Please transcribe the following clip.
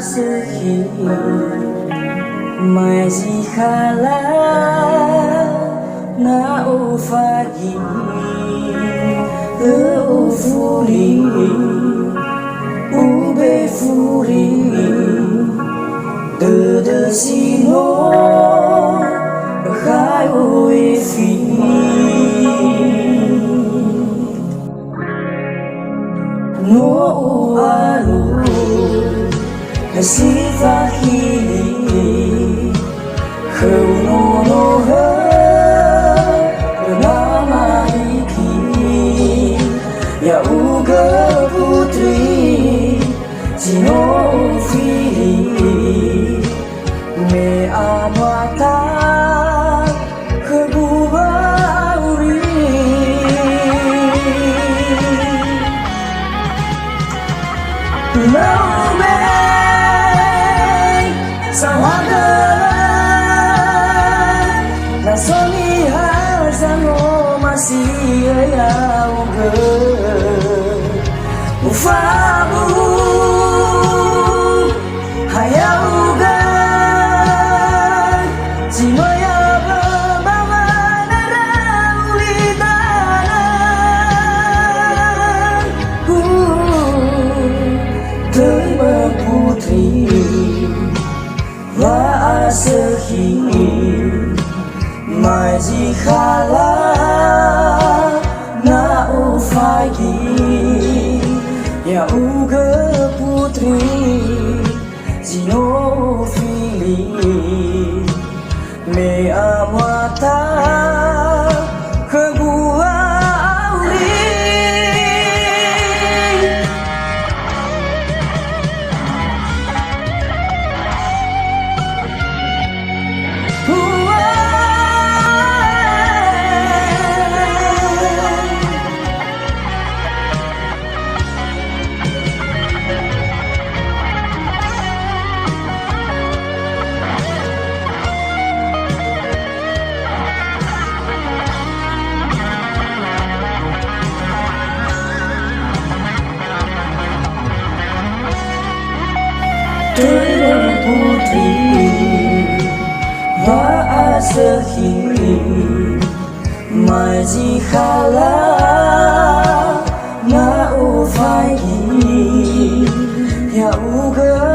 sehi mai zikhala na ufagi ufuri ube furi de sino khai uefi no uaru nasifahili khâu no bernama iki ya uga putri sino fili me amata kebubauri sangat nasoni hazano masih ayau ge ufamu hayau ge jimoya bawa narauli tanah Töimö Putri wa sehi mai zikhala na ufagi ya uga putri zino fili me amata Töimö Putri wa sehi mai zikhala na ufagi ya uga